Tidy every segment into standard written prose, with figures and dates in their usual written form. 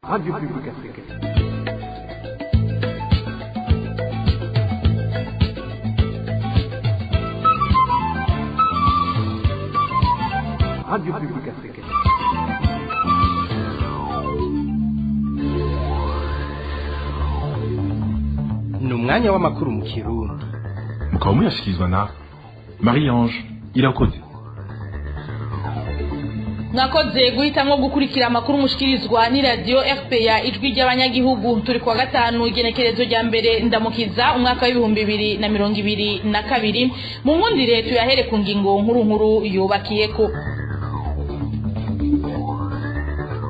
Radio Publique Africaine. Radio Publique Africaine. Ni umwanya w'amakuru mu Kirundi. Mukaba muyashyikirizwa na Marie-Ange Irakoze. Nakoze guhitamwo gukurikira amakuru mushikirizwa ni radio RPA ijwi ry'abanyagihugu. Turi kwa gatanu igenekerezo rya mbere ndamukiza umwaka w'ibihumbi 2022. Mu nkundire tuyahere ku ngingo nkuru yubakiyeko.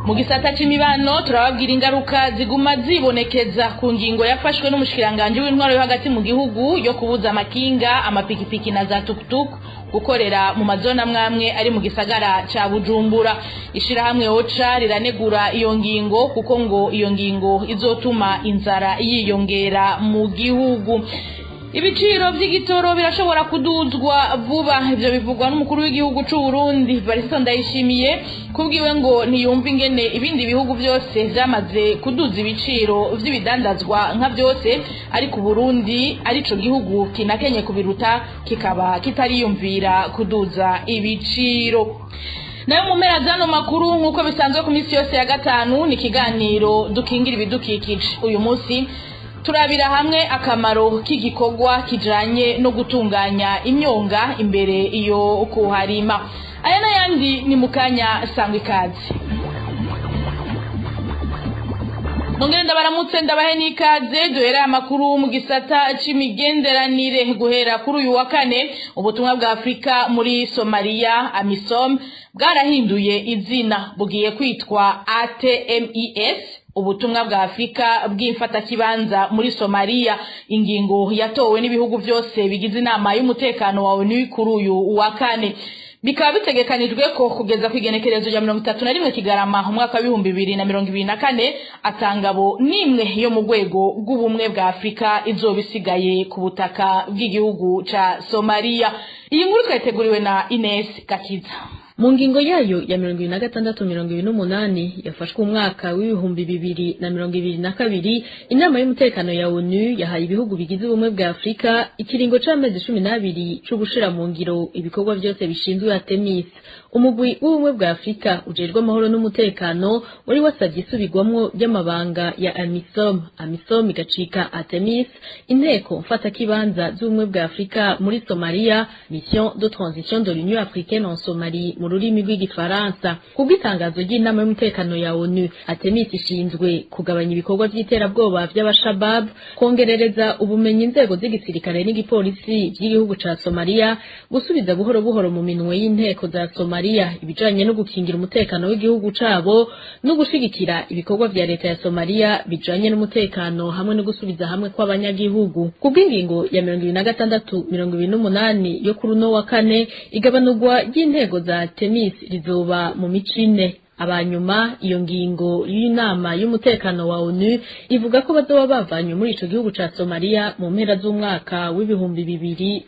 Mu gisata c'imibano turababwira ingaruka ziguma zibonekeza ku ngingo yafashwe n'umushikiranganje w'intwaro yo hagati mu gihugu yo kubuza amakinga, amapikipiki na za tuktuk gukorera mu mazona mwamwe ari mu gisagara ca Bujumbura. Ishirahamwe OCHA riranegura iyo ngingo kuko ngo iyo ngingo izotuma inzara yiyongera mu gihugu. Ibiciro by'igitoro birashobora kuduzwa vuba, ivyo bivugwa n'umukuru w'igihugu c'u Burundi Valentin Ndayishimiye. Kubwiwe ngo ntiyumva ingene ibindi bihugu byose byamaze kuduza ibiciro vy'ibidandazwa nka byose, ariko Burundi arico gihugu kinakenye kubiruta kikaba kitariyumvira kuduza ibiciro. Nayo mu mpera zano makuru nkuko bisanzwe ku minsi yose ya gatanu ni kiganiro dukingira ibidukikije. Uyu munsi turabira hamwe akamaro k'igikorwa kijanye no gutunganya imyonga imbere iyo kuharima. Aya n'ayandi ni mukanya sangwa ikaze. Nongere ndabaramutse ndabahe n'ikaze duhera amakuru mu gisata c'imigenderanire. Guhera kuri uyu wa kane ubutumwa bwa Afrika muri Somalia AMISOM bwarahinduye izina bugiye kwitwa ATMIS, ubutumwa bwa Afrika bw'imfata kibanza muri Somalia. Ingingo yatowe n'ibihugu byose bigize inama y'umutekano wa ONU kuri uyu wa kane. Bikaba bitegekanijwe ko kugeza kwigenekerezo ya 31 Kigarama umwaka wa 2024 atangabo nimwe yo mu rwego rw'ubumwe bwa Afrika izobisigaye ku butaka bw'igihugu ca Somalia. Iyi nkuru twateguriwe na Ines Kakiza. Mu ngingo yayo ya 26-28 yafashwe umwaka w'ibihumbi 2022, inama y'umutekano ya ONU yahaye ibihugu bigize ubumwe bwa Afrika ikiringo c'amezi 12 cyo gushira mu ngiro ibikorwa byose bishinzwe ATMIS. Umugwi w'ubumwe bwa Afrika ujerwa amahoro n'umutekano wari wasabye isubigwamwo ry'amabanga ya AMISOM igacika ATMIS, inteko mfata kibanza z'ubumwe bwa Afrika muri Somalia, mission de transition de l'Union africaine en Somalie mu rurimi rw'igifaransa. Kubw'itangazo ry'inama y'umutekano ya ONU, ATMIS ishinzwe kugabanya ibikorwa by'iterabwoba by'abashabab, kongerereza ubumenyi inzego z'igisirikare n'igipolisi by'igihugu ca Somalia, gusubiza buhoro buhoro mu minwe y'inteko za Somalia ibijanye no gukingira umutekano w'igihugu cabo, no gushigikira ibikorwa vya leta ya Somalia bijanye n'umutekano hamwe no gusubiza hamwe kw'abanyagihugu. Kubw'ingingo ya 26-28 yo kuri no wa kane, igabanurwa ry'intego za ATMIS rizoba mu micine. Abanyuma iyo ngingo y'inama y'umutekano wa ONU ivuga ko bazoba bavanywe muri ico gihugu ca Somalia mu mpera z'umwaka w'ibihumbi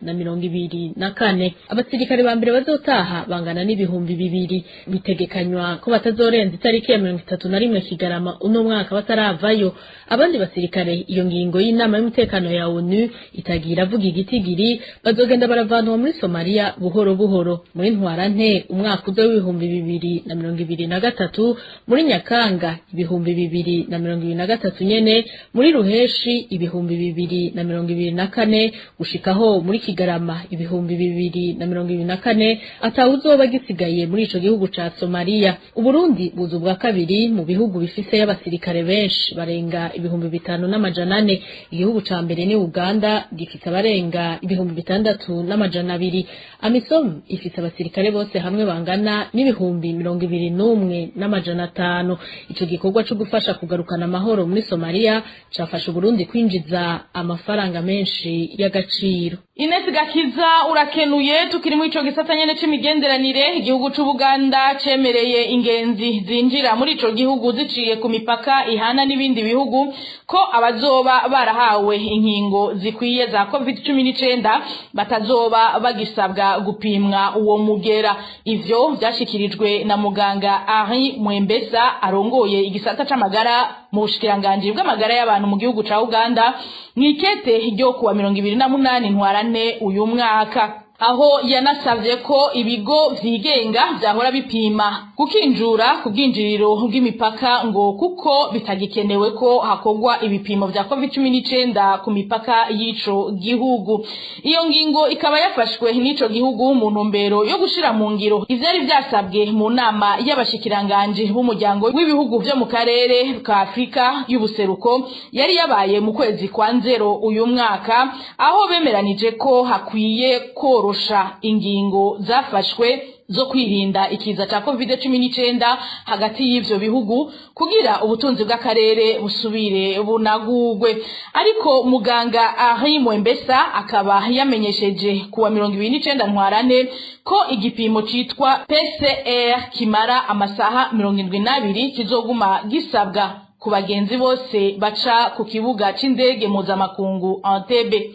2024. Abasirikare ba mbere bazotaha bangana n'ibihumbi 200. Bitegekanywa ko batazorenza itariki ya 31 Kigarama uno mwaka bataravayo. Abandi basirikare iyo ngingo y'inama y'umutekano ya ONU itagira avuga igitigiri bazogenda baravanwa muri Somalia buhoro buhoro. Muri ntwarante umwaka uzo w'ibihumbi 2023, muri Nyakanga ibihumbi 2023 nyene, muri Ruheshi ibihumbi 2024, gushikaho muri Kigarama ibihumbi 2024 atawuzoba gisigaye muri ico gihugu ca Somalia. Uburundi buzu bwa kabiri mu bihugu bifise y'abasirikare benshi barenga ibihumbi 5,400. Igihugu ca mbere ni Uganda gifite abarenga ibihumbi 6,200. AMISOM ifite abasirikare bose hamwe bangana n'ibihumbi 21,500. Ico gikorwa cyo gufasha kugarukana amahoro muri Somalia cafasha Burundi kwinjiza amafaranga menshi y'agaciro. Ines Gakiza urakenuye. Tukiri muri ico gisata nyene c'imigenderanire, igihugu c'u Buganda cemereye ingenzi zinjira muri ico gihugu ziciye ku mipaka ihana n'ibindi bihugu ko abazoba barahawe inkingo zikwiye za COVID-19 batazoba bagisabwa gupimwa uwo mugera. Ivyo vyashikirijwe na muganga Henri Mwembesa arongoye igisata c'amagara mu bushikiranganje bw'amagara y'abantu mu gihugu ca Uganda mwikete ryo kuwa 28 ntwarante uyu mwaka, aho yanasavye ko ibigo vyigenga vyahora bipima gukinjura ku bwinjiriro bw'imipaka ngo kuko bitagikenewe ko hakorwa ibipimo vya COVID-19 ku mipaka y'ico gihugu. Iyo ngingo ikaba yafashwe n'ico gihugu mu ntumbero yo gushira mu ngiro ivyari vyasabwe mu nama y'abashikiranganje b'umuryango w'ibihugu vyo mu karere ka Afrika y'ubuseruko yari yabaye mu kwezi kwa Nzero uyu mwaka, aho bemeranije ko hakwiye korosha ingingo zafashwe zo kwirinda ikiza ca COVID-19 hagati y'ivyo bihugu kugira ubutunzi bw'akarere busubire bunagurwe. Ariko muganga Henri Mwembesa akaba yamenyesheje kuwa 29 ntwarante ko igipimo citwa PCR kimara amasaha 72 kizoguma gisabwa ku bagenzi bose baca ku kibuga c'indege mpuzamakungu Entebbe.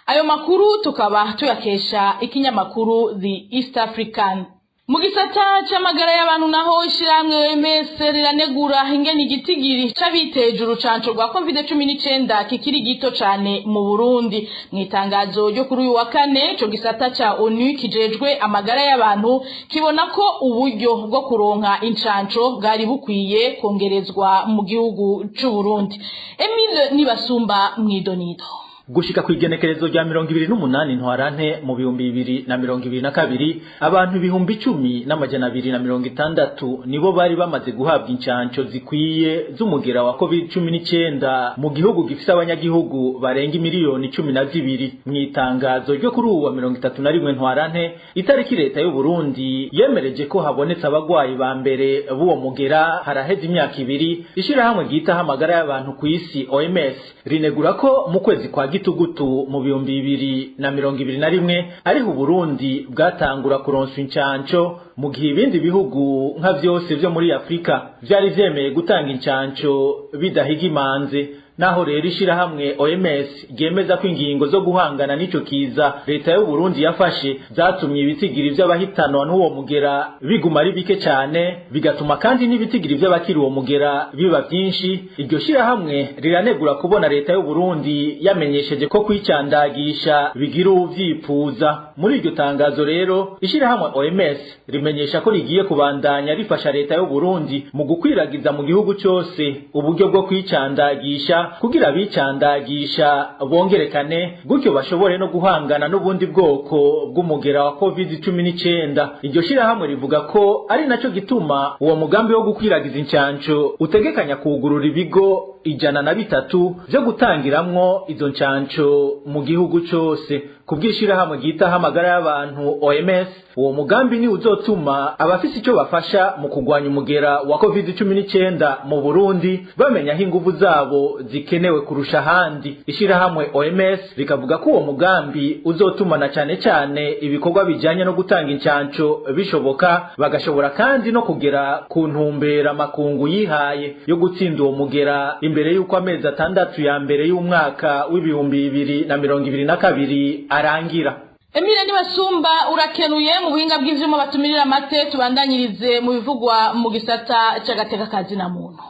Ayo makuru tukaba tuyakesha ikinyamakuru The East African. Mu gisata c'amagara y'abantu naho ishiramwe OMS riranegura ingene igitigiri c'abiteje urucanco rwa COVID-19 kikiri gito cane mu Burundi. Mwitangazo ryo kuri uyu wa kane ico gisata ca ONU kijejwe amagara y'abantu kibona ko uburyo bwo kuronka incanco bwari bukwiye kongerezwa mu gihugu c'u Burundi. Emile Nibasumba mwidonido. Gushika kwigenekerezo rya 28 ntwarante mu 2022 abantu 10,260 nibo bari bamaze guhabwa incanco zikwiye z'umugera wa COVID-19 mu gihugu gifise abanyagihugu barenga miliyoni 12. Mwitangazo ryo kuri uwa 31 ntwarante itariki leta y'u Burundi yemereje ko habonetse abagwayi ba mbere b'uwo mugera haraheze imyaka 2. Ishirahamwe gitaha amagara y'abantu ku isi OMS rinegura ko mu kwezi kwa gitugutu mu 2021 ariho Burundi bwatangura kuronswa incanco mu gihe ibindi bihugu nka vyose vyo muri Afrika vyari vyemeye gutanga incanco bidahigimanze. Naho rero ishirahamwe OMS ryemeza ko ingingo zo guhangana n'ico kiza leta y'u Burundi yafashe zatumye ibitigiri vy'abahitanwa n'uwo mugera biguma ari bike cyane, bigatuma kandi n'ibitigiri vy'abakiri uwo mugera biba byinshi. Iryo shirahamwe riranegura kubona leta y'u Burundi yamenyesheje ko kwicandagisha bigira uvyifuza. Muri iryo tangazo rero ishirahamwe OMS rimenyesha ko rigiye kubandanya rifasha leta y'u Burundi mu gukwiragiza mu gihugu cyose uburyo bwo kwicandagisha kugira bicandagisha bongerekane gutyo bashobore no guhangana n'ubundi bwoko bw'umugera wa COVID-19. Iryo shirahamwe rivuga ko ari naco gituma uwo mugambi wo gukwiragiza incanco utegekanya kugurura ibigo 103 byo gutangiramwo izo ncanco mu gihugu cyose. Kubwishirahamwe gitaha amagara y'abantu OMS, uwo mugambi ni uzotuma abafise ico bafasha mu kugwanya umugera wa COVID-19 mu Burundi bamenya aho inguvu zabo zikenewe kurusha handi. Ishirahamwe OMS rikavuga ko uwo mugambi uzotuma na cyane ibikorwa bijanye no gutanga incanco bishoboka, bagashobora kandi no kugera ku ntumbera makungu yihaye yo gutsinda uwo mugera imbere y'uko amezi 6 ya mbere y'umwaka w'2022 arangira. Emile Nibasumba urakenuye. Mu buhinga bw'ivyuma batumirira amate tubandanyirize mu bivugwa mu gisata c'agateka kazi na muntu.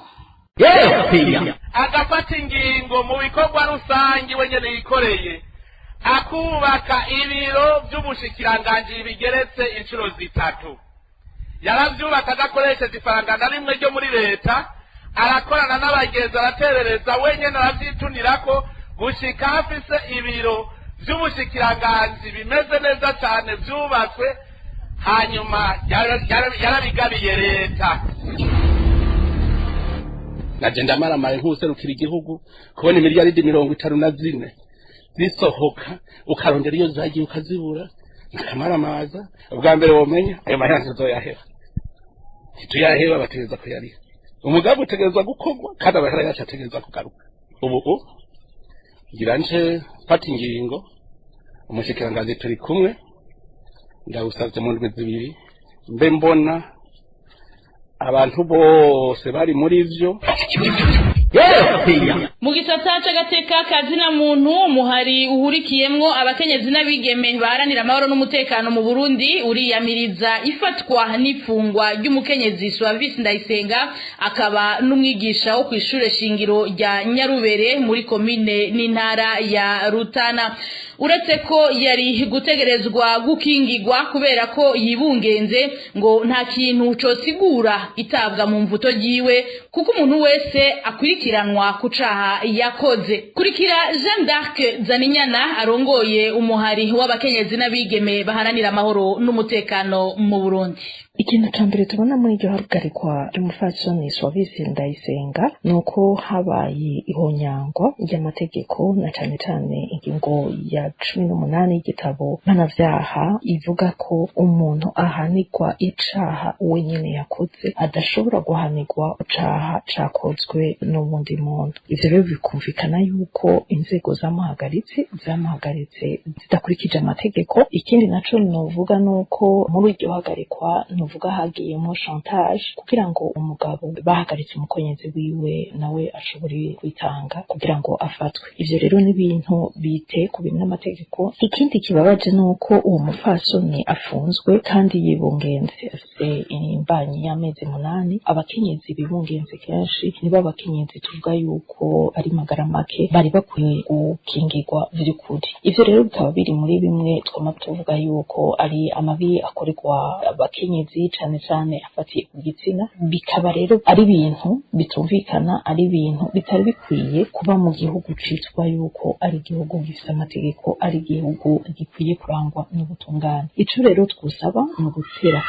Agafata ingingo mu bikorwa rusangi wenyene yikoreye akubaka ibiro vy'ubushikiranganje bigeretse inshuro 3. Yaravyubaka agakoresheje ifaranga na rimwe ryo muri leta, arakorana n'abagenzi araterereza wenyene aravyitunirako gushika hafise ibiro vy'ubushikiranganje bimeze neza cyane vyubatswe, hanyuma yarabigabiye leta. Nagenda maramaye nk'userukira igihugu kubona imiliyaridi 54 zisohoka ukarondera iyo zagiye ukazibura nakamaramaza. Ubwa mbere womenya ayo mayanzo zoyahera tuyaheba bategeza ko yari umugambi utegerezwa gukorwa kandi abahera yacategeza kugaruka. Ubu giranje fata ingingo umushikiranganji turi kumwe ndawusavye mu ndwi zibiri mbe mbona abantu bose bari muri vyo. Mu gisata c'agateka kazina muntu umuhari uhurikiyemwo abakenyezi n'abigeme baharanira amahoro n'umutekano mu Burundi uriyamiriza ifatwa n'ifungwa ry'umukenyezi Suavis Ndayisenga akaba n'umwigisha wo kw'ishure shingiro rya Nyarubere muri komine n'intara ya Rutana. Uretse ko yari gutegerezwa gukingirwa kubera ko yibungenze ngo nta kintu cosigura itabwa mu mvuto ryiwe kuko umuntu wese akwirikiranwa kucaha yakoze. Kurikira Jean d'Arc Zaninyana arongoye umuhari w'abakenyezi n'abigeme baharanira amahoro n'umutekano mu Burundi. Ikintu ca mbere tubona muri iryo hagarikwa ry'umufasoni Suavis Ndayisenga nuko habaye ihonyangwa ry'amategeko na cane cane ingingo ya 18 y'igitabo mpanavyaha ivuga ko umuntu ahanirwa icaha wenyene yakoze adashobora guhanirwa icaha cakozwe n'ubundi muntu. Ivyo rero bikumvikana yuko inzego zamuhagaritse zidakurikije amategeko. Ikindi naco novuga nuko muri iryo hagarikwa novuga hagiyemo chantage kugira ngo umugabo bahagaritse umukenyezi wiwe nawe ashobore kwitanga kugira ngo afatwe. Ivyo rero ni ibintu bite ku bintu n'amategeko. Ikindi kibabaje nuko uwo mufasoni afunzwe kandi yibungenze afite imbanyi y'amezi 8. Abakenyezi bibungenze kenshi nibo abakenyezi tuvuga yuko ari magara make bari bakwiye gukingirwa vy'ukuri. Ivyo rero bikaba biri muri bimwe twama tuvuga yuko ari amabi akorerwa abakenyezi cane cane afatiye ku gitsina, bikaba rero ari ibintu bitumvikana, ari ibintu bitari bikwiye kuba mu gihugu citwa yuko ari igihugu gifite amategeko, ari igihugu gikwiye kurangwa n'ubutungane. Ico rero twusaba ni ugutera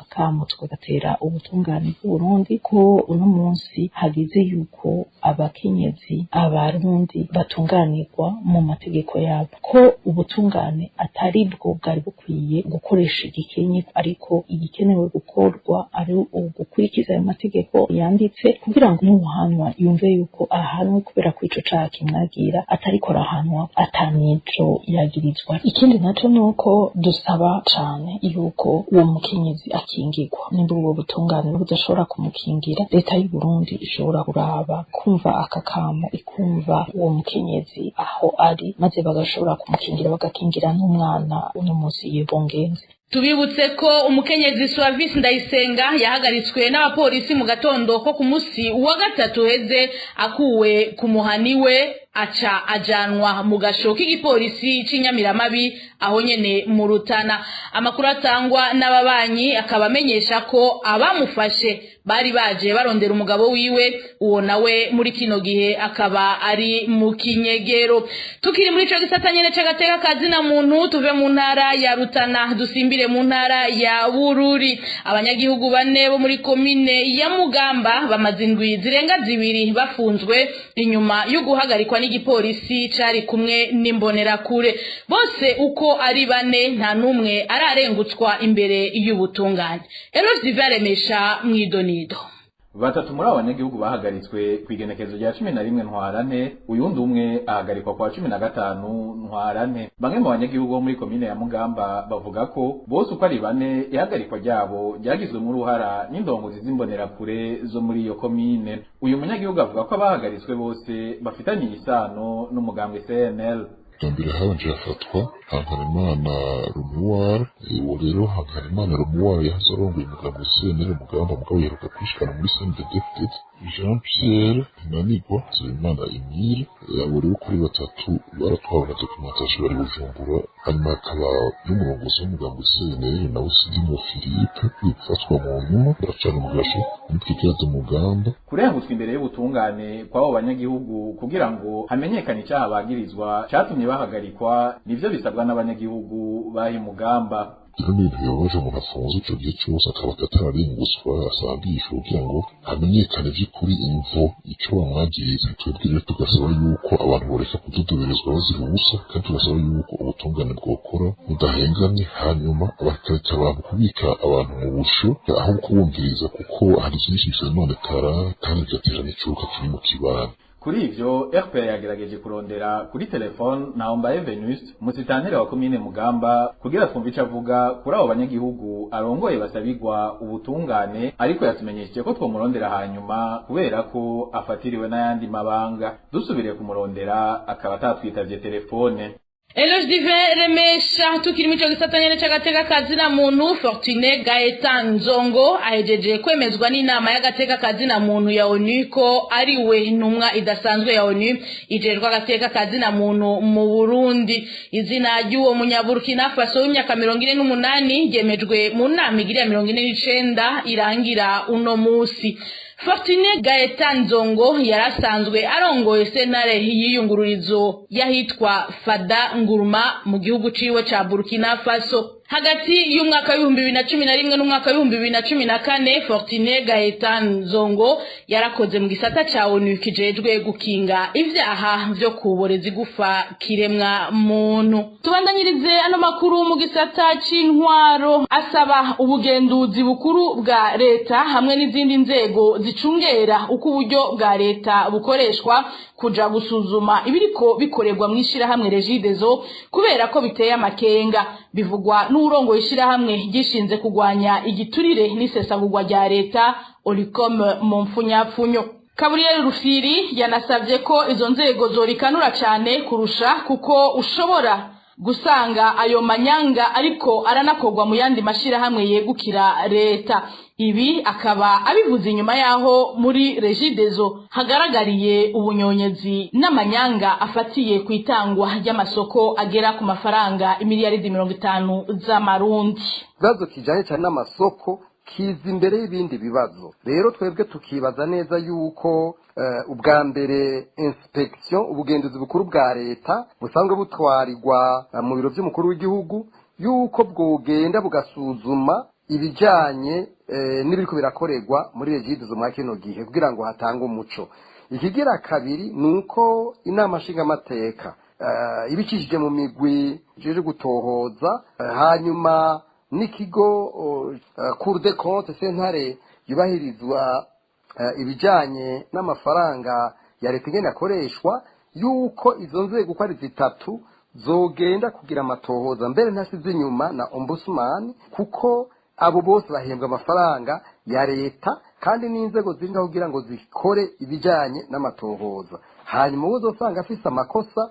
akamo tugatera ubutungane bw'u Burundi ko uno munsi hagize yuko abakenyezi abarundi batunganirwa mu mategeko yabo, ko ubutungane atari bwo bwari bukwiye gukoresha igikenye, ariko igikenewe gukorwa ari ugukurikiza ayo mategeko yanditse kugira ngo n'uhanwa yumve yuko ahanwe kubera ko ico caha kimwagira atariko arahanwa atanico yagirizwa. Ikindi naco nuko dusaba cane yuko uwo mukenyezi akingirwa. Nimba ubwo butungane budashobora kumukingira, leta y'u Burundi ishobora kuraba kumva akakamo ikumva uwo mukenyezi aho ari, maze bagashobora kumukingira bagakingira n'umwana uno munsi yibungenze. Tubibutse ko umukenyezi Suavis Ndayisenga yahagaritswe n'abapolisi mu gatondo ko ku musi wa gatatu heze akuwe ku muhaniwe aca ajanwa mu gasho k'igipolisi c'Inyamiramabi aho nyene mu Rutana. Amakuru atangwa n'ababanyi akaba amenyesha ko abamufashe bari baje barondera umugabo wiwe, uwo nawe muri kino gihe akaba ari mu kinyegero. Tukiri muri ico gisata nyene c'agateka kazina muntu, tuve mu ntara ya Rutana dusimbire mu ntara ya Bururi. Abanyagihugu bane bo muri komine ya Mugamba bamaze indwi zirenga 2 bafunzwe inyuma yo guhagarikwa n'igipolisi cari kumwe n'imbonerakure. Bose uko ari bane nta numwe ararengutswa imbere y'ubutungane. Eros Divaremesha mwidonido. Batatu muri abanyagihugu bahagaritswe kwigenekezo rya 11 ntwarante, uyundi umwe ahagarikwa kwa 15 ntwarante. Bamwe mu banyagihugu bo muri komine ya Mugamba bavuga ko bose uko ari bane ihagarikwa ryabo ryagizwe mu ruhara n'indongozi z'imbonerakure zo muri iyo komine. Uyu munyagihugu avuga ko abahagaritswe bose bafitanye isano n'umugambwe CNL. Tambire habanje yafatwa Habyarimana Romuald. Uwo rero Habyarimana Romuald yahasorongoye umugambwe CNL Mugamba mugabo yaheruka kwishikana muri CNDD-FDD. Jean Pierre Nanigwa Nsabimana Emile, abo rero kuri batatu baratwawe na documentation bari Bujumbura. Hanyuma hakaba n'umurongozi w'umugambwe CNL nawe Sidimo Philippe bifatwa mu nyuma baracana mu gasho n'ikigerazo Mugamba. Kurengutswa imbere y'ubutungane kw'abo banyagihugu kugira ngo hamenyekane icyaha bagirizwa catumye bahagarikwa nivyo bisabwa n'abanyagihugu bahi Mugamba. Rero ni ibintu bibabaje umuntu afunze ico gihe cyose akaba atararenguswa asambishwa kugira ngo hamenyekane vy'ukuri imvo ico bamwagiriza. Twebwe rero tugasaba yuko abantu boreka kududoberezwa bazira ubusa, kandi tugasaba yuko ubutungane bwokora budahengamye, hanyuma bakareka abantu kubika abantu mu busho aho kubumviriza, kuko hari vyinshi bisanonekara kandi bigatera n'icuka kiri mu kibano. kuri ivyo RPA yagerageje kurondera kuri telefone Naombaye Venuste musitanteri wa komine Mugamba kugira twumve ico avuga kuri abo banyagihugu arongoye basabigwa ubutungane, ariko yatumenyesheje ko twomurondera hanyuma kubera ko afatiriwe n'ayandi mabanga. Dusubiriye kumurondera akaba atatwitavye telefone. Eloge Divin Remesha tukiri mico gisatanyene c'agateka kazina muntu Fortune Gaetan Nzongo ahejeje kwemezwa n'inama y'agateka kazina muntu ya ONU ko ari we intumwa idasanzwe ya ONU ijerwa agateka kazina muntu mu Burundi. Izina ry'uwo munyaburkina Faso w'imyaka 48 yemejwe mu nama igiri ya 49 irangira uno musi. Fortune Gaetan Nzongo yarasanzwe arongoye senare y'iyungururizo yahitwa Fada Nguruma mu gihugu ciwe ca Burkina Faso. Hagati y'umwaka 2011 n'umwaka 2014 Fortune Gaetan Nzongo yarakoze mu gisata ca ONU kijejwe gukinga ivyaha vyo kuboreza igufa kiremwa muntu. Tubandanyirize ano makuru mu gisata c'intwaro asaba ubugenduzi bukuru bwa leta hamwe n'izindi nzego zicungera uko uburyo bwa leta bukoreshwa kuja gusuzuma ibiriko bikorerwa mwishira hamwe Regideso kubera ko biteye amakenga. Bivugwa n'urongo ishira hamwe gishinze kugwanya igiturire n'isesagurwa rya leta Olicom mu mfunyapfunyo. Gabriel Rufiri yanasavye ko izo nzego zorikanura cyane kurusha kuko ushobora gusanga ayo manyanga ariko aranakorwa mu yandi mashira hamwe yegukira leta. Ibi akaba abivuze inyuma yaho muri Regideso hagaragariye ubunyonyezi n'amanyanga afatiye kwitangwa ry'amasoko agera ku mafaranga imiliyaridi 50 z'amarundi. Bibazo kijanye cyane n'amasoko kiza imbere y'ibindi bibazo. Rero twebwe tukibaza neza yuko ubwa mbere inspection ubugenduzi bukuru bwa leta busanzwe butwarirwa mu biro by'umukuru w'igihugu yuko bwogenda bugasuzuma ibijanye n'ibiriko birakorerwa muri Regideso mu kino gihe kugira ngo hatange umuco. Ikigira kabiri nuko inama nshingamateka ibikishije mu migwi jeje gutohoza hanyuma n'ikigo Cour des comptes sentare yubahirizwa ibijanye n'amafaranga ya leta ingene akoreshwa yuko izo nzego uko ari zitatu zogenda kugira amatohoza mbere ntasize inyuma na ombudsman kuko abo bose bahembwa amafaranga ya leta kandi n'inzego zirinda kugira ngo zikore ibijanye n'amatohoza. Hanyuma uzosanga afise amakosa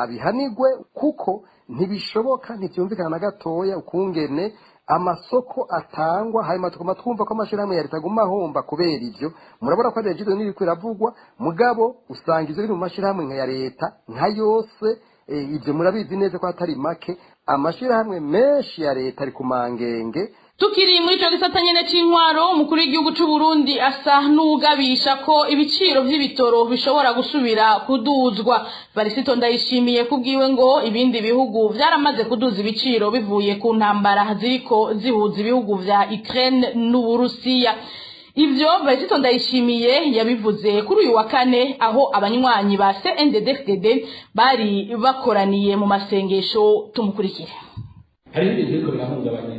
bihanigwe kuko ntibishoboka ntivyumvikana na gatoya ukungene amasoko atangwa hanyuma tukoma twumva ko amashirahamwe ya leta guma homba kubera ivyo. Murabona ko Regideso n'ibiko iravugwa mugabo usanga ivyo biri mu mashirahamwe nka ya leta nka yose ivyo murabizi neza ko atari make amashirahamwe menshi ya leta ari kumangenge. Tukiri muri cyo gisata nyene c'intwaro umukuru w'igihugu c'u Burundi asa n'ugabisha ko ibiciro vy'ibitoro bishobora gusubira kuduzwa. Varisito Ndayishimiye kubwiwe ngo ibindi bihugu vyaramaze kuduza ibiciro bivuye ku ntambara ziriko zihuza ibihugu vya Ukraine n'Uburusiya. Ivyo Varisito Ndayishimiye yabivuze kuri uyu wa kane aho abanywanyi ba CNDD-FDD bari bakoraniye mu masengesho. Tumukurikire. Hari ibintu biriko birahungabanya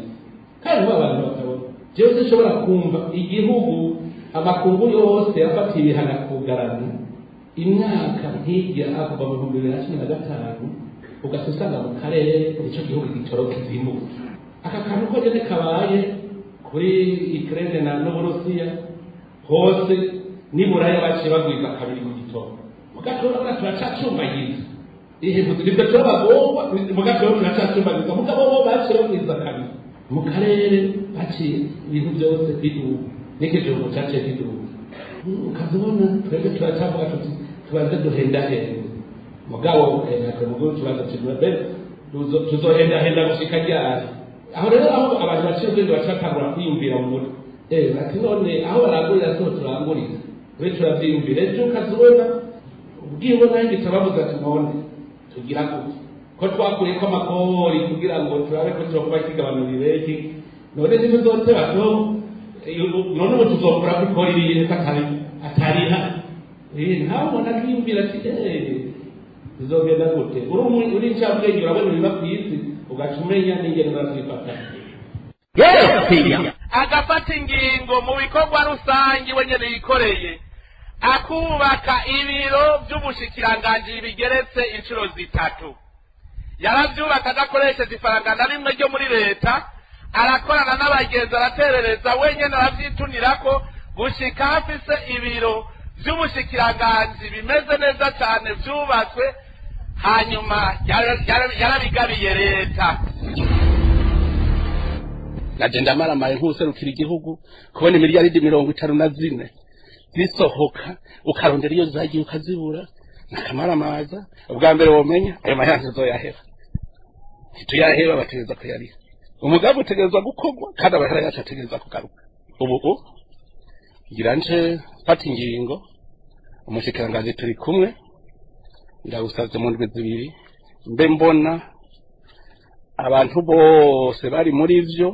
kandi abantu batabona jewe sinshobora kumva igihugu amakungu yose yafatiye ibihano kugarana imyaka nk'irya kuva mu 2015 ugasanga mu karere ico gihugu gitoro kizimbuka. Aka kantu ko nyene kabaye kuri Ukraine na n'Uburusiya hose niburaya baciye bagwiza kabiri ku gitoro mugatora turacacumbagiza ihebutse nibyo turabagomba mugatora turacacumbagiza mugabo bo baciye bagwiza kabiri mu karere baciye ibintu byose biduka n'ikije mu cyace biduka ukazibona twebwe turacavuga tuti tubanze duhendahende mugabo natwe mugabo tubanze tubabere tuzohendahenda gushika ryari. Aho rero aho abantu baciye ubwenge bacatangura kwiyumvira mu mutwe bati none aho barangurira so turangurira ure turavyiyumvira ejo ukazibona ubwiwe nanjye turabavuga ati none tugira gute ko twakuriye ko amakori kugira ngo turabe ko tuzokuba kigabanurire iki none ntibizoteba none ubu tuzokora ko ikori riyeka atariha ntawe umuntu akiyumvira ati bizogenda gute uri incabwenge urabona ibiba ku isi ugaca umenya n'ingene urazifata agafata ingingo mu bikorwa rusange we nyene yikoreye akubaka ibiro by'ubushikiranganji bigeretse inshuro zitatu. Yaravyubaka adakoresheje ifaranga na rimwe ryo muri leta, arakorana n'abagenzi araterereza wenyene aravyitunirako gushika hafise ibiro by'ubushikiranganji bimeze neza cyane vyubatswe, hanyuma yarabigabiye leta. naje ndamaramaye nk'userukira igihugu kubona imiliyaridi 54 zisohoka ukarondera iyo zagiye ukazibura nakamaramaza. ubwa mbere womenya ayo mayanza zoyahera tuyahera bategeza ko yari umugambi utegerezwa gukorwa kandi abahera yacu ategereza kugaruka. ubu giranje fata ingingo umushikiranganji turi kumwe ndagusavye mu ndwi zibiri mbe mbona abantu bose bari muri ivyo.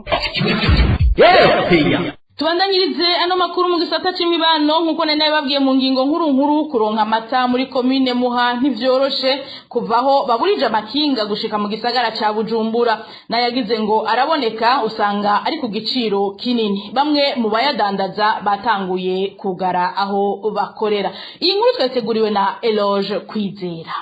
Tubandanyirize ano makuru mu gisata c'imibano nkuko nene babwiye mu ngingo nkuru kuronka amata muri komine Muha ntivyoroshe kuvaho baburije amakinga gushika mu gisagara ca Bujumbura, nayagize ngo araboneka usanga ari ku giciro kinini. Bamwe mu bayadandaza batanguye kugara aho bakorera. Iyi nkuru twateguriwe na Eloge Kwizera.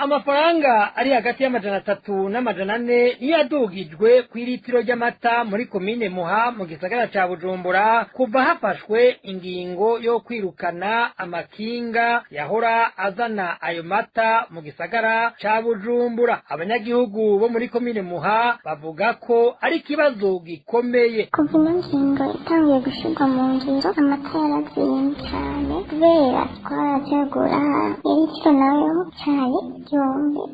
Amafaranga ari hagati y'amajana 3 n'amajana 4 iyo yadugijwe ku litiro ry'amata muri komine Muha mu gisagara ca Bujumbura kuva hafashwe ingingo yo kwirukana amakinga yahora azana ayo mata mu gisagara ca Bujumbura. Abanyagihugu bo muri komine Muha bavuga ko ari kibazo gikomeye. Kuva ino ngingo itangiye gushirwa mu ngiro amata yarazimvye cyane kubera twarategura litiro nayo cyane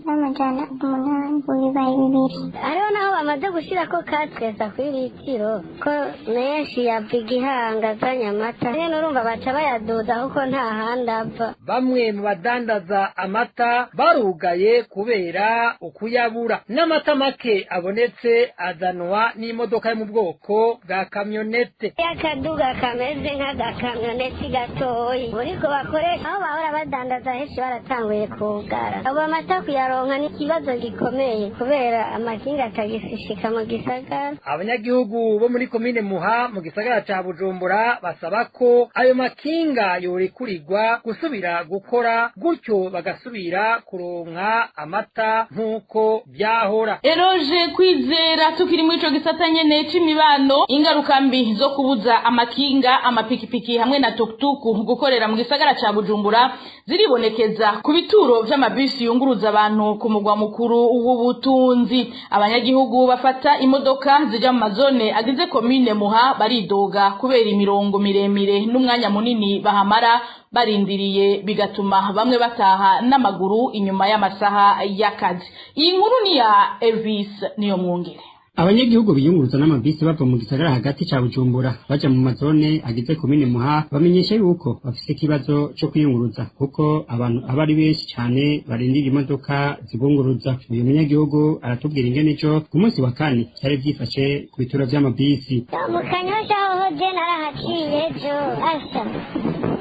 n'amajana 8 bibaye 2. Ariho naho bamaze gushirako katweza kuri litiro ko menshi yaviga ihanga zanya amata rero urumva baca bayaduza kuko nta handi ava. Bamwe mu badandaza amata barugaye kubera ukuyabura. N'amata make abonetse azanwa n'imodoka yo mu bwoko bwa kamyonete. Yakaduga kameze nk'agakamyonete gatoyi buriko bakoresha aho bahora badandaza henshi baratanguye kugara. Amata kuyaronka ni kibazo gikomeye kubera amakinga atagisishika mu gisagara. Abanyagihugu bo muri komine Muha mu gisagara ca Bujumbura basaba ko ayo makinga yorekurirwa gusubira gukora gutyo bagasubira kuronka amata nkuko byahora. Eroje Kwizera tukiri muri ico gisata nyene c'imibano, ingaruka mbi zo kubuza amakinga amapikipiki hamwe na tuktuku gukorera mu gisagara ca Bujumbura ziribonekeza ku bituro vy'amabisi yunguruza abantu ku mugwa mukuru w'ubutunzi. Abanyagihugu bafata imodoka zija mu mazone agize komine Muha baridoga kubera imirongo miremire n'umwanya munini bahamara barindiriye, bigatuma bamwe bataha n'amaguru inyuma y'amasaha y'akazi. Iyi nkuru ni ya Elvis niyo mwongere. Abanyagihugu biyunguruza n'amabisi bava mu gisagara hagati ca Bujumbura baja mu mazone agize komine Muha bamenyesha yuko bafise ikibazo cyo kwiyunguruza kuko abantu abari benshi cyane barindira imodoka zibunguruza. Uyu munyagihugu aratubwira ingene cyo ku munsi wa kane cyari byifashe ku bituro by'amabisi. Mu Kanyosha ho je narahaciye jo asha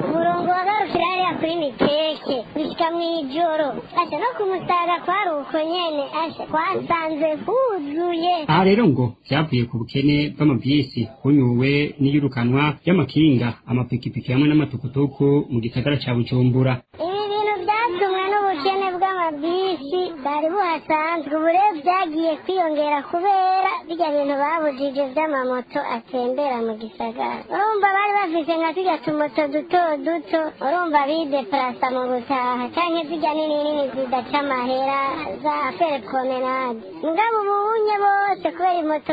umurongo wagarukira hariya kuri Miteke bishika mw'ijoro asha no kumusaga kwari uko nyene asha kwasanze huzuye. Rero ngo byavuye ku bukene bw'amabisi kunyuwe n'iyirukanwa y'amakinga amapikipiki hamwe n'amatukutuku mu gisagara ca Bujumbura. Ibi bintu byatumwe n'ubukene bw'amabisi bari buhasanzwe ubu rero byagiye kwiyongera kubera bijya bintu babujije vy'amamoto atembera mu gisagara. Urumva bari bafise nka zijya tumoto duto duto urumva bideplasa mu gutaha canke zijya nini zidaca amahera za fere promenade. Mugabo ubunye bose kubera imoto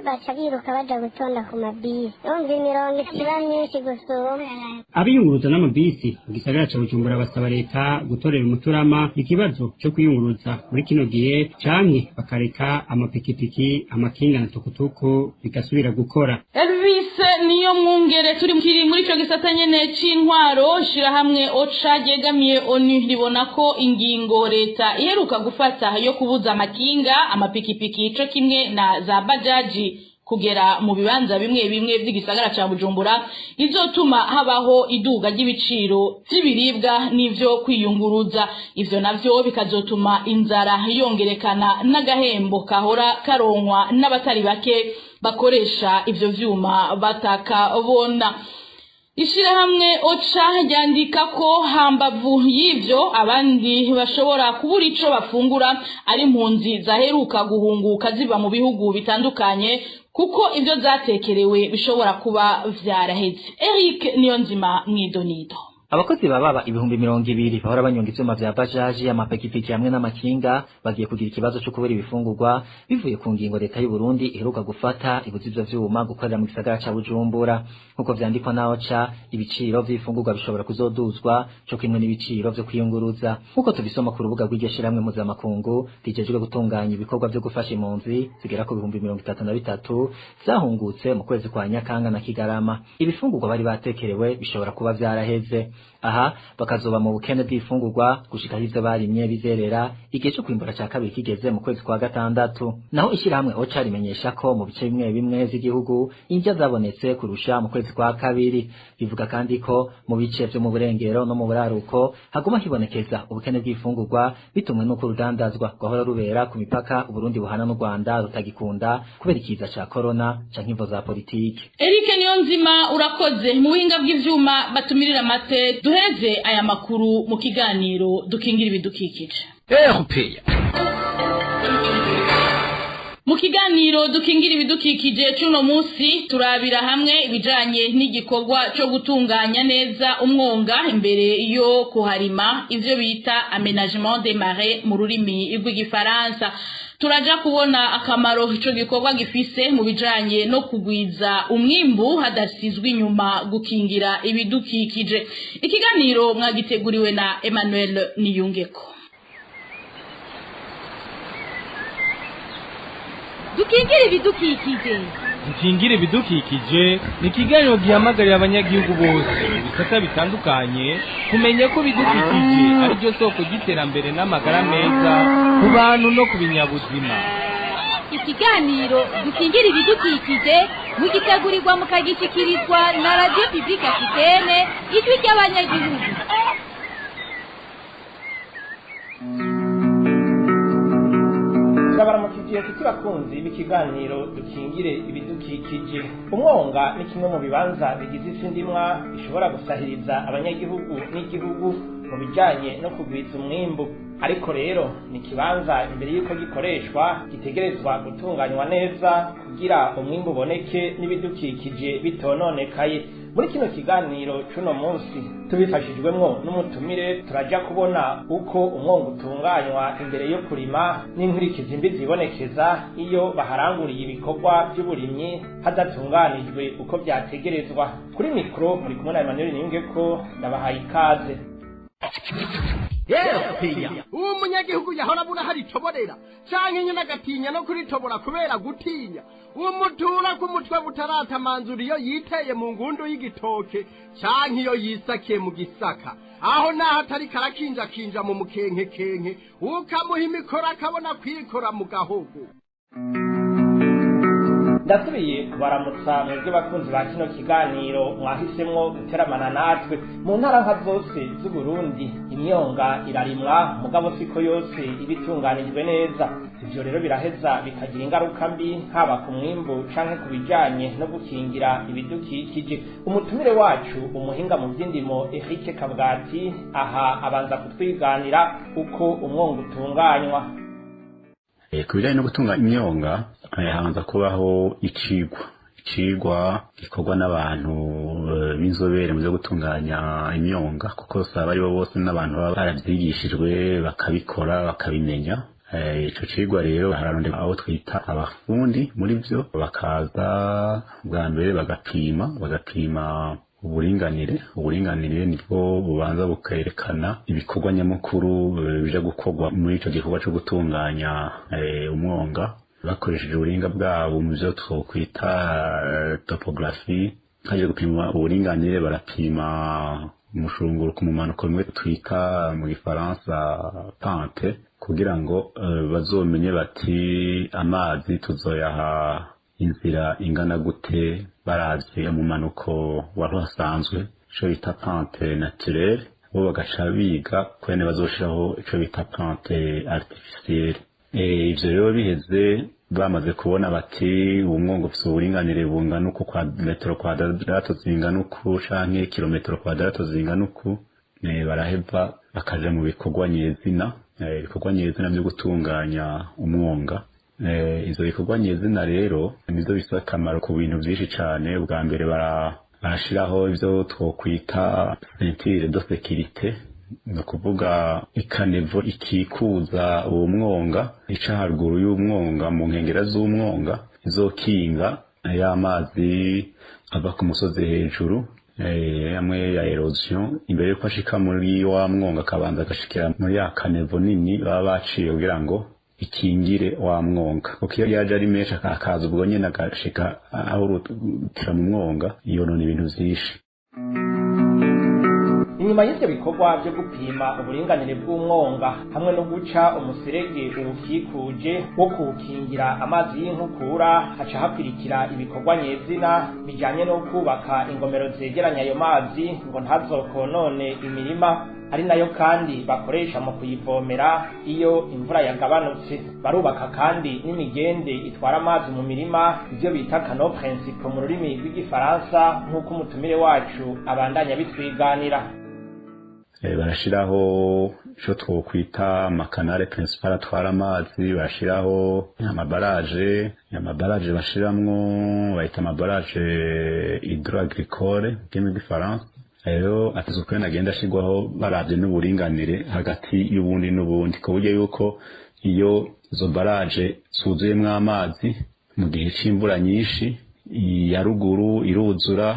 baca biruka baja gutonda ku mabisi urumva imirongo ikiba myinshi gusumba. Abiyunguruza n'amabisi mu gisagara ca Bujumbura basaba leta gutorera umuturama ikibazo cyo kwiyunguruza muri kino gihe canke bakareka amapikipiki amakinga na tukutuku bigasubira gukora. Elvis niyo mwungere turi muri ico gisata nyene c'intwaro shirahamwe OCHA ryegamiye ONU ribona ko ingingo leta iheruka gufata yo kubuza amakinga amapikipiki ico kimwe na za bajaji kugera mu bibanza bimwe by'igisagara ca Bujumbura izotuma habaho iduga ry'ibiciro by'ibiribwa n'ivyo kwiyunguruza. Ivyo navyo bikazotuma inzara yongerekana n'agahembo kahora karonkwa n'abatari bake bakoresha ivyo vyuma batakabona. Ishirahamwe OCHA ryandika ko hambavu y'ivyo abandi bashobora kubura ico bafungura ari impunzi zaheruka guhunguka ziba mu bihugu bitandukanye kuko ivyo zatekerewe bishobora kuba vyaraheze. Eric Niyonzima Mwidonido. Abakozi baba ibihumbi 200 bahora banyonga ivyuma vya bajaji amapikipiki hamwe n'amakinga bagiye kugira ikibazo cyo kubura ibifungurwa bivuye ku ngingo leta y'u Burundi iheruka gufata ibuzivyo vyuma gukorera mu gisagara ca Bujumbura nkuko vyandikwa na OCHA ibiciro vy'ifungurwa bishobora kuzoduzwa cyo kimwe n'ibiciro vyo kwiyunguruza nkuko tubisoma ku rubuga rw'igishyiramwe mpuzamakungu rijejwe gutunganya ibikorwa vyo gufasha impunzi zigera ku 33 zahungutse mu kwezi kwa Nyakanga na Kigarama. Ibifungurwa bari batekerewe bishobora kuba vyaraheze. Aha bakazoba mu bukene bw'ifungurwa gushika hivyo barimye bizerera igihe cyo kwimbura ca kabiri kigeze mu kwezi kwa gatandatu. Naho ishirahamwe OCHA rimenyesha ko mu bice bimwe bimwe z'igihugu indya zabonetse kurusha mu kwezi kwa kabiri. Bivuga kandi ko mu bice vyo mu burengero no mu buraruko haguma hibonekeza ubukene bw'ifungurwa bitumwe n'uko rudandazwa rwahora rubera ku mipaka Uburundi buhana n'u Rwanda rutagikunda kubera ikiza ca corona canke imvo za politiki. Eric Niyonzima urakoze. Mu buhinga bw'ivyuma batumirira mate duheze aya makuru mu kiganiro dukingira ibidukikije. Mu kiganiro dukingira ibidukikije cuno munsi turabira hamwe ibijanye n'igikorwa cyo gutunganya neza umwonga imbere yo kuharima ivyo bita aménagement des marais mu rurimi rw'igifaransa. Turaja kubona akamaro ico gikorwa gifise mu bijanye no kugwiza umwimbu hadasizwe inyuma gukingira ibidukikije. Ikiganiro mwagiteguriwe na Emmanuel Niyungeko. Dukingira ibidukikije. Dukingira ibidukikije ni ikiganiro gihamagarira abanyagihugu bose ibisata bitandukanye kumenya ko ibidukikije ari byo soko ry'iterambere n'amagara meza ku bantu no ku binyabuzima. Ikiganiro dukingira ibidukikije mugitegurirwa mukagishikirizwa na Radio Publique Africaine ijwi ry'abanyagihugu. Baramukigiye kitibakunzi ibikiganiro dukingire ibidukikije. Umwonga ni kimwe mu bibanza bigize isi ndimwa bishobora gusahiriza abanyagihugu n'igihugu mu bijanye no kugwiza umwimbu. Ariko rero ni kibanza imbere yuko gikoreshwa gitegerezwa gutunganywa neza kugira umwimbu uboneke n'ibidukikije bitononekaye. Muri kino kiganiro cuno munsi tubifashijwemwo n'umutumire turaja kubona uko umwonga utunganywa imbere yo kurima n'inkurikizi mbi zibonekeza iyo baharanguriye ibikorwa by'uburimyi hadatunganijwe uko byategerezwa. Kuri mikro muri kumwe na Emmanuel Niyungeko ndabahaye ikaze. Uwo munyagihugu yahora buna hari toborera canke nyina gatinya no kuritobora kubera gutinya uwo mutura ku mutwe butaratamanzura iyo yiteye mu ngundu y'igitoke canke iyo yisakiye mu gisaka aho naho atari karakinja mu mukenke ukamuha imikoro akabona kwikora mu gahogo. Ndasubiye kubaramutsa mwebwe bakunzi ba kino kiganiro mwahisemwo guteramana natwe. Mu ntara nka zose z'u Burundi imyonga irarimwa mugabo siko yose ibitunganijwe neza. Ivyo rero biraheza bikagira ingaruka mbi haba ku mwimbu canke ku bijanye no gukingira ibidukikije. Umutumire wacu umuhinga mu vy'indimo Eric Kabwati aha abanza kutwiganira uko umwonga utunganywa. Kubijanye no gutunganya imyonga habanza kubaho icigwa gikorwa n'abantu b'inzobere mu byo gutunganya imyonga kuko saba ari bo bose n'abantu baba baravyigishijwe bakabikora bakabimenya. Ico cigwa rero hararondera abo twita abafundi muri vyo bakaza bwa mbere bagapima uburinganire nibwo bubanza bukerekana ibikorwa nyamukuru bija gukorwa muri ico gikorwa cyo gutunganya umwonga bakoresheje uburinga bwabo mu byo twokwita topography. Haje gupima uburinganire barapima umushurunguru ku mumanuko rimwe twita mu gifaransa pente kugira ngo bazomenye bati amazi tuzoyaha inzira ingana gute baravye umumanuko wari hasanzwe ico bita pente naturelle bo bagaca biga kwene bazoshiraho ico bita pente artificielle. Ivyo rero biheze bamaze kubona bati umwonga ufite uburinganire bungana uku kwa metero kwadarato zingana uku canke kilometero kwadarato zingana uku baraheva bakaja mu bikorwa nyezina ibikorwa nyezina byo gutunganya umwonga. Izo bikorwa nyezina rero nizo bifite akamaro ku bintu byinshi cyane. Ubwa mbere barashiraho ivyo twokwita ceinture de sécurité, no kuvuga ikanevo ikikuza uwo mwonga ica haruguru y'umwonga mu nkengera z'umwonga izokinga y'amazi ava ku musozi hejuru amwe ya erosion imbere yuko ashika muri wa mwonga akabanza agashikira muri ya kanevo nini baba baciye kugira ngo ikingire wa mwonga. Kuko iyo yaje ari menshi akaza ubwo nyene agashika aho rutira mu mwonga yonona ibintu vyinshi. Inyuma y'ivyo bikorwa byo gupima uburinganire bw'umwonga hamwe no guca umuserege uwukikuje wo kuwukingira amazi y'inkukura, haca hakurikira ibikorwa nyezina bijanye no kubaka ingomero zegeranya ayo mazi ngo ntazokonone imirima, ari nayo kandi bakoresha mu kuyivomera iyo imvura yagabanutse. Barubaka kandi n'imigende itwara amazi mu mirima, ivyo bita canaux principaux mu rurimi rw'igifaransa, nk'uko umutumire wacu abandanya bitwiganira. Barashiraho ico twokwita amakanale principal atwara amazi, barashiraho amabaraje bashiramwo bayita amabaraje hydroagricole mu gifaransa. Rero atizukwe nagenda ashigwaho baravye n'uburinganire hagati y'ubundi n'ubundi, ku buryo yuko iyo izo baraje zuzuyemwo amazi mu gihe c'imvura nyinshi ya ruguru iruzura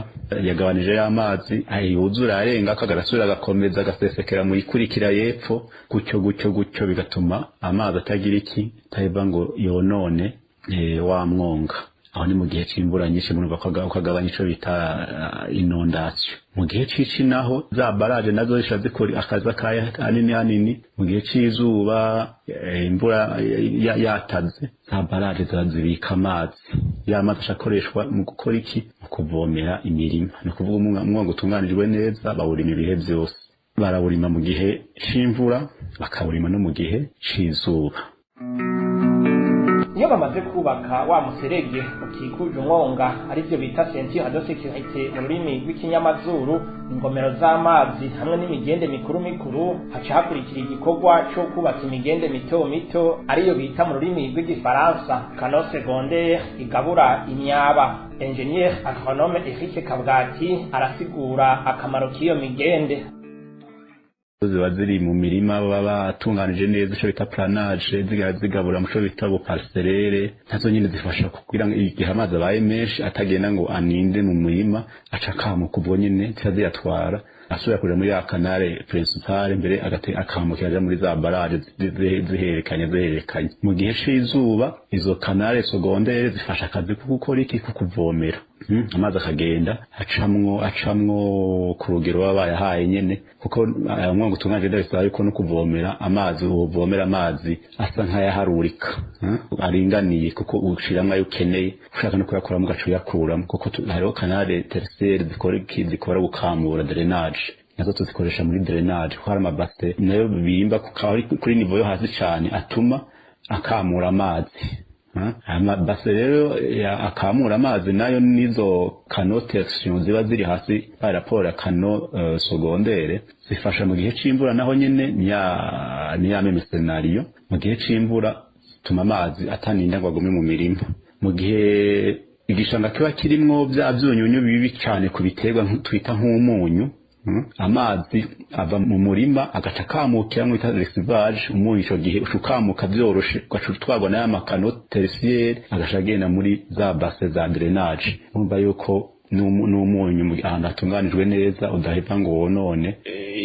yagabanije y'amazi ayuzura arenga akagarasura agakomeza agasesekera mu ikurikira yepfo gutyo bigatuma amazi atagira iki tayiva ngo yonone wa mwonga. Aho ni mu gihe c'imvura nyinshi murumva ko ukagabanya ico bita inondation. Mu gihe c'ici naho za baraje nazo zisha zikora akaza kaya hanini. Mu gihe c'izuba imvura yataze za baraje zazibika amazi, ya mazi ashakoreshwa mu gukora iki, mu kuvomera imirima. No kuvuga umwonga utunganijwe neza bawurima ibihe byose. Barawurima mu gihe c'imvura bakawurima no mu gihe c'izuba. Iyo bamaze kubaka wa muserege ukikuje umwonga, arivyo bita ceinture de sécurité mu rurimi rw'ikinyamazuru, ingomero z'amazi hamwe n'imigende mikuru, haca hakurikira igikorwa cyo kubaka imigende mito ariyo bita mu rurimi rw'igifaransa canaux secondaire igabura imyaba. Ingenieur agronome Eric Kabwati arasigura akamaro k'iyo migende. Ziba ziri mu mirima baba batunganije neza ico bita planage, zigabura mu co bita parcellere, nazo nyine zifasha kugira ngo igihe amazi abaye menshi atagenda ngo aninde mu murima aca akamuka ubwo nyene ziyatwara asubira kuja muri ya kanale principale, mbere akamukira aja muri za barage ziherekanye. Mu gihe c'izuba izo kanale secondaire zifasha akazi ko gukora iki, ko kuvomera amazi akagenda acamwo ku rugero baba bayahaye nyene, kuko umwonga utunganje ndabisaba yuko no kuvomera amazi uvomera amazi asa nk'ayaharurika aringaniye, kuko ushiramwo ayo ukeneye, ushaka no kuyakuramo ugaca uyakuramo, kuko hariho kanale tertiaire zikora gukamura drainage, nazo tuzikoresha muri drainage. Ko hari amabase nayo bimba kuri niveau yo hasi cane atuma akamura amazi. Amabase rero akamura amazi nayo nizo canaux tertiaires ziba ziri hasi par rapport à canaux secondaire zifasha mu gihe c'imvura, naho nyene ni ya meme scenario. Mu gihe c'imvura tuma amazi ataninda ngo agume mu mirima. Mu gihe igishanga kiba kirimwo bya byunyunyu bibi cyane ku biterwa twita nk'umunyu, amazi ava mu murima agaca kamukira mu resivaje. Umunyu ico gihe ushukamuka byoroshe gacu twabona ya makano tertiaire agashagenda muri za base za drainage. Urumva yuko n'umunyu ahantu hatunganijwe neza udahita ngo wonone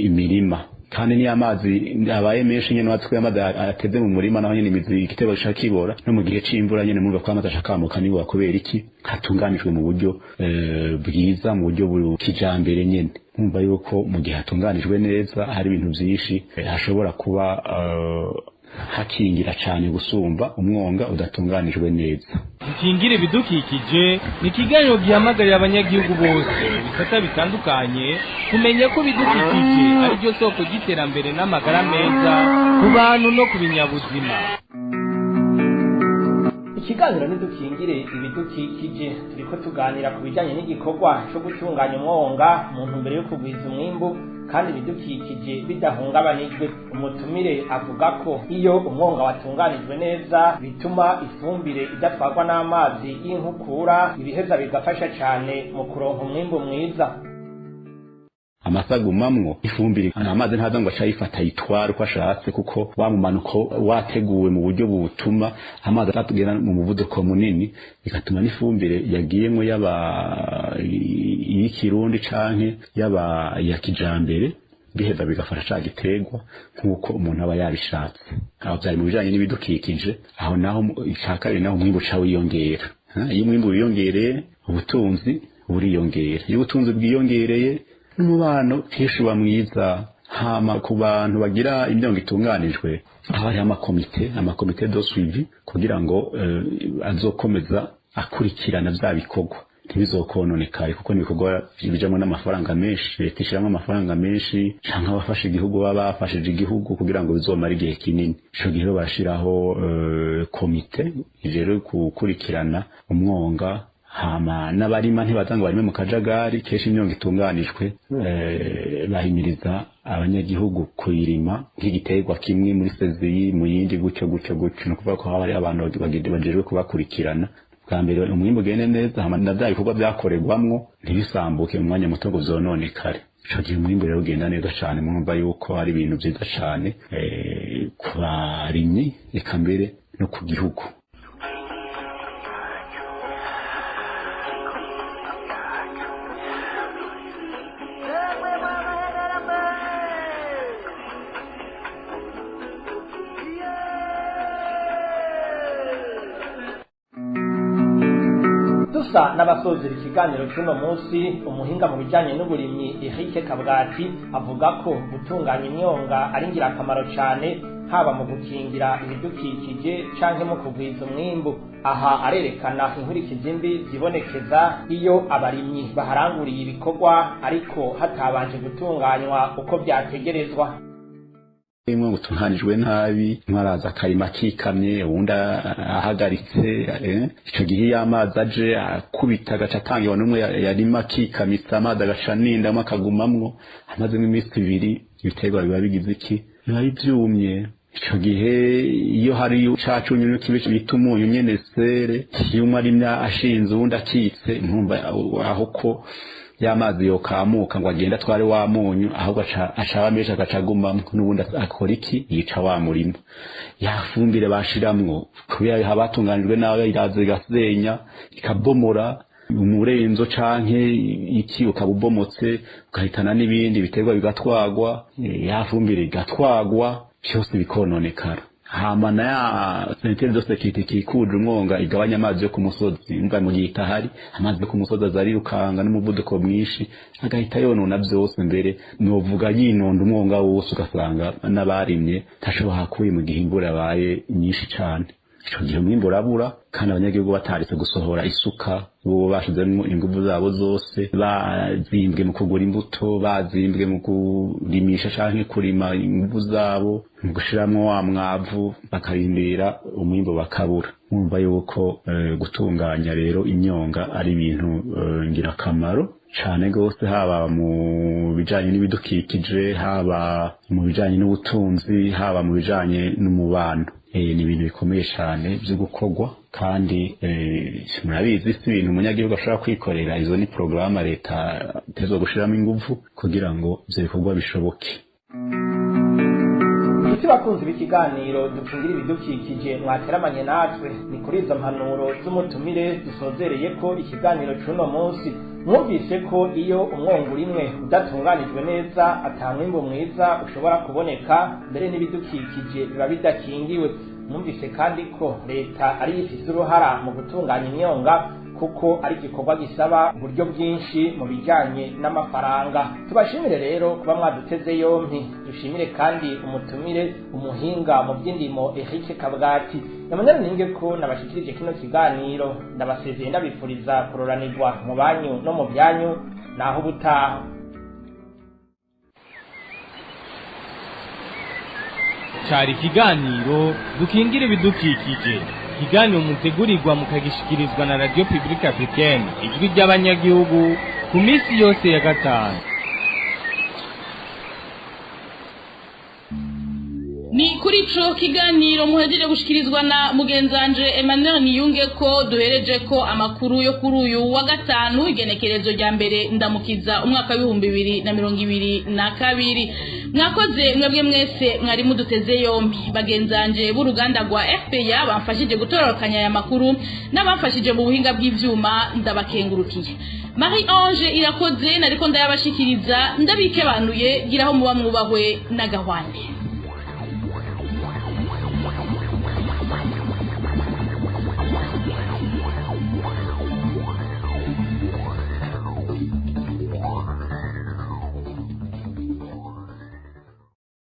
imirima. Kandi ni amazi abaye menshi nyene watwe amazi ateze mu murima, naho nyene imizi igitebo gishakibora. No mu gihe c'imvura nyene murumva ko amazi ashakamuka ni wakubera iki hatunganijwe mu buryo bwiza, mu buryo bukijambere nyene. Umva yuko mu gihe hatunganijwe neza hari ibintu byinshi hashobora kuba hakingira cyane gusumba umwonga udatunganijwe neza. Gukingira ibidukikije ni ikiganiro gihamagarira abanyagihugu bose mu bisata bitandukanye kumenya ko ibidukikije ari byo soko ry'iterambere n'amagara meza ku bantu no ku binyabuzima. ikiganiro ntidukingire ibidukikije turiko tuganira ku bijanye n'igikorwa co gutunganya umwonga mu ntumbero yo kugwiza umwimbu kandi ibidukikije bidahungabanijwe. Umutumire avuga ko iyo umwonga watunganijwe neza bituma ifumbire idatwarwa n'amazi y'inkukura, ibiheza bigafasha cane mu kuronka umwimbu mwiza. amasagumamwo ifumbire amazi ntaza ngo acayifata yitwara uko ashatse, kuko wa mumanuko wateguwe mu buryo butuma amazi atagenda mu muvuduko munini, bigatuma n'ifumbire yagiyemo yaba y'ikirundi canke yaba ya kijambere biheza bigafasha ca giterwa nk'uko umuntu aba yabishatse. aho byari mu bijanye n'ibidukikije, aho naho icakabiri naho umwimbu ca wiyongera. iyo umwimbu wiyongereye ubutunzi buriyongera, iyo ubutunzi bwiyongereye n'umubano kenshi uba mwiza. hama ku bantu bagira imyonga itunganijwe haba hariho amakomite de suivi kugira ngo azokomeza akurikirana vya bikorwa ntibizokononekare, kuko n'ibikorwa bijamwo n'amafaranga menshi, leta ishiramwo amafaranga menshi canke abafasha igihugu baba bafashije igihugu kugira ngo bizomara igihe kinini. ico gihe barashiraho komite ijejwe gukurikirana umwonga, hama n'abarima ntibaza ngo barime mu kajagari. kenshi imyonga itunganijwe bahimiriza abanyagihugu kuyirima nk'igiterwa kimwe muri seziyi, mu yindi gutyo no kuvuga ko haba hari abantu bajejwe kubakurikirana. bwa mbere umwimbu ugende neza, hama na vya bikorwa vyakorerwamwo ntibisambuke mu mwanya muto ngo vyononekare. ico gihe umwimbu rero ugenda neza cane, mwumva yuko ari ibintu vyiza cane ku barimyi eka mbere no ku gihugu. dusa n'abasozera ikiganiro cy'uno munsi, umuhinga mu bijanye n'uburimyi Eric Kabwati avuga ko gutunganya imyonga ari ngirakamaro cyane, haba mu gukingira ibidukikije canke mu kugwiza umwimbu. aha arerekana inkurikizi mbi zibonekeza iyo abarimyi baharanguriye ibikorwa ariko hatabanje gutunganywa uko vyategerezwa. imwe gutunganijwe nabi, mwaraza akarima kikamye, uwundi ahagaritse, ico gihe y'amazi aje akubita agaca atangiwe n'umwe yarima kikamitse, amazi agaca nindamwe akagumamwo, amazemo iminsi ibiri ibiterwa biba bigize iki, biba bivyumye. ico gihe iyo hari cacunyunyu kibe bita umunyu nyene sere, iyo umwe arimya ashinze uwundi akitse, ntumva aho ko y'amazi yokamuka ngo agenda atware wa munyu, ahubwo acaba menshi agacaguma n'ubundi akora iki, yica wa murimo. yafumbire bashiramwo kubera habatunganijwe nawe iraza igasenya ikabomora umurenzo canke iki, ukabubomotse ugahitana n'ibindi biterwa bigatwagwa, yafumbire igatwagwa, byose bikononekara. hama na ya sentere zose kikuje umwonga igabanya amazi yo ku musozi, imva mu gihe itahari amazi yo ku musozi azarirukanga n'umuvuduko mwinshi agahita yonona byose. mbere novuga yinonda umwonga wose, ugasanga n'abarimye tashoboha kuyi mu gihe imvura yabaye nyinshi cane. ico gihe umwimbu urabura, kandi abanyagihugu bataritse gusohora isuka, bo bashizemo ingufu zabo zose, bazimbwe mu kugura imbuto, bazimbwe mu kurimisha canke kurima ingufu zabo, mu gushiramwo wa mwavu, bakarindira umwimbu bakabura. mwumva yuko gutunganya rero imyonga ari ibintu ngirakamaro cane gose, haba mu bijanye n'ibidukikije, haba mu bijanye n'ubutunzi, haba mu bijanye n'umubano. ni ibintu bikomeye cyane byo gukorwa, kandi murabizi si ibintu umunyagihugu ashobora kwikorera. izo ni porogaramu leta itezwa gushiramo ingufu kugira ngo ibyo bikorwa bishoboke. bakunzi b'ikiganiro dukingira ibidukikije mwateramanye natwe, ni kuri izo mpanuro z'umutumire dusozereye ko ikiganiro cy'uno munsi. mwumvise ko iyo umwonga urimwe udatunganijwe neza atamwimbu mwiza ushobora kuboneka, mbere n'ibidukikije biba bidakingiwe. mwumvise kandi ko leta ariyo ifise uruhara mu gutunganya imyonga, kuko ari igikorwa gisaba uburyo bwinshi mu bijanye n'amafaranga. tubashimire rero kuba mwaduteze yompi, dushimire kandi umutumire umuhinga mu by'indimo Eric Kabwati. Namanyana ninge ko nabashikirije kino kiganiro, ndabasezeye ndabifuriza kuroranirwa mu banyu no mu byanyu, naho ubutaha. cari ikiganiro dukingira ibidukikije, ikiganiro mutegurirwa mukagishikirizwa na Radio Publique Africaine ijwi ry'abanyagihugu ku minsi yose ya gatanu. Ni kuri ico kiganiro muhejeje gushikirizwa na mugenzanje Emmanuel Niyunge ko duhereje ko amakuru yo kuri uyu wa gatanu igenekerezo rya mbere ndamukiza umwaka wa 2022. Mwakoze mwebwe mwese mwari muduteze yombi, bagenzanje b'uruganda rwa FPA bamfashije gutororokanya aya makuru n'abamfashije mu buhinga bw'ivyuma ndabakengurukiye. Marie Ange irakoze nariko ndayabashikiriza ndabikebanuye giraho muba mwubahwe na gahwane.